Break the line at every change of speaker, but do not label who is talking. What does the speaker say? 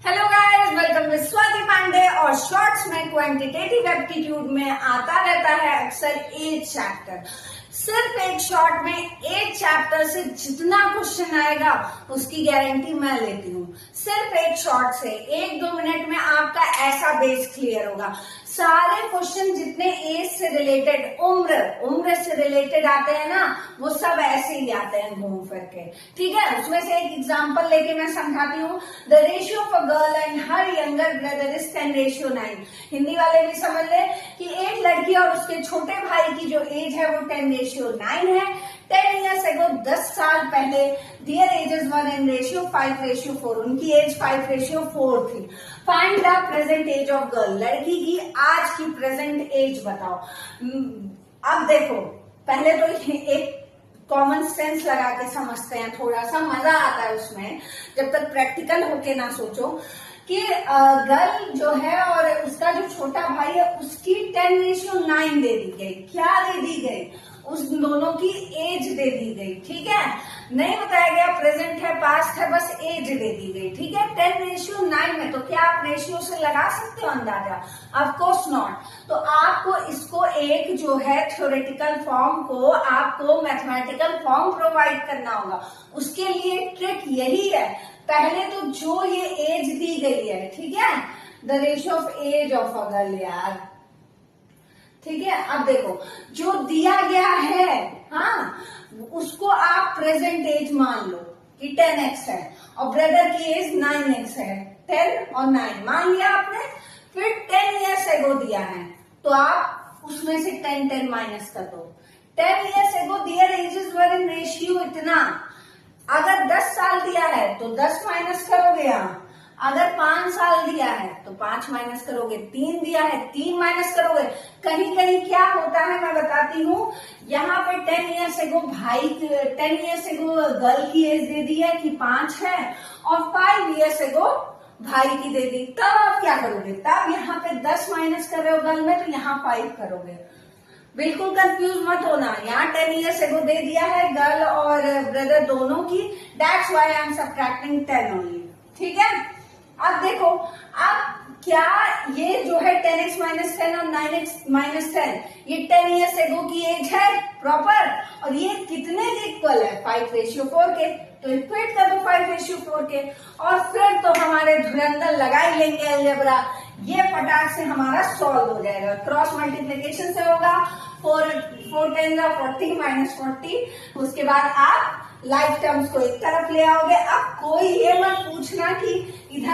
Hello guys, welcome to Swati Pandey. और shorts में quantitative aptitude में आता रहता है अक्सर एज चैप्टर। सिर्फ एक शॉर्ट में एज चैप्टर से जितना क्वेश्चन आएगा उसकी गारंटी मैं लेती हूँ। सिर्फ एक शॉर्ट से 1-2 मिनट में आपका ऐसा बेस क्लियर होगा। सारे क्वेश्चन जितने एज से रिलेटेड, उम्र से रिलेटेड आते हैं ना, वो सब ऐसे ही आते हैं घूम फिर के। ठीक है, उसमें से एक एग्जांपल लेके मैं समझाती हूँ। The ratio of a girl and her younger brother is 10:9। Hindi वाले भी समझ ले कि एक लड़की और उसके छोटे भाई की जो एज है वो 10:9 है। 10 years ago, 10 साल पहले their ages were in ratio 5:4। उनकी एज 5:4 थी। Find the present age of girl. लड़की की आज की प्रेजेंट एज बताओ। अब देखो, पहले तो एक कॉमन सेंस लगा के समझते हैं, थोड़ा सा मजा आता है उसमें, जब तक प्रैक्टिकल होके ना सोचो कि गर्ल जो है और उसका जो छोटा भाई है उसकी 10:9 दे दी गई। क्या दे दी गई? उस दोनों की एज दे दी गई। ठीक है, नहीं बताया गया प्रेजेंट है पास्ट है, बस एज दे दी गई। ठीक है, 10:9 में तो क्या आप रेशियो से लगा सकते हो अंदाजा? Of course not. तो आपको इसको एक जो है थ्योरेटिकल फॉर्म को आपको मैथमेटिकल फॉर्म प्रोवाइड करना होगा। उसके लिए ट्रिक यही है, पहले तो जो ये एज दी गई है, ठीक है, the ratio of age of a girl यार। ठीक है, अब देखो जो दिया गया है, हाँ, उसको आप प्रेजेंट एज मान लो कि 10x है और ब्रदर की एज 9x है। 10 और 9 मान लिया आपने। फिर 10 years ago दिया है तो आप उसमें से 10 माइनस कर दो। 10 years ago their ages were in ratio इतना। अगर 10 साल दिया है तो 10 माइनस करोगे यहाँ। अगर 5 साल दिया है तो 5 माइनस करोगे। 3 दिया है 3 माइनस करोगे। कहीं कहीं क्या होता है मैं बताती हूँ। यहाँ पे 10 years ago भाई 10 years ago गर्ल की एज दे दी है कि 5 है और 5 years ago भाई की दे दी। तब आप क्या करोगे? तब यहाँ पे 10 माइनस कर रहे हो गर्ल में तो यहाँ 5 करोगे। बिल्कुल कंफ्यूज मत होना। यहाँ 10 years ago दे दिया है गर्ल और ब्रदर दोनों की। That's why I am subtracting 10 only. ठीक है, अब देखो, अब क्या ये जो है 10x - 10 और 9x - 10 ये 10 years ago की एज है प्रॉपर, और ये कितने के इक्वल है? 5:4 के। तो इक्वेट कर दो 5:4 के, और फिर तो हमारे धुरंधर लगा ही लेंगे अलजेब्रा। ये फटाक से हमारा सॉल्व हो जाएगा। क्रॉस मल्टीप्लीकेशन से होगा। 4 10 40 - 40। उसके बाद आप लाइफ टर्म्स को एक तरफ ले आओगे। अब कोई ये मत पूछना कि इधर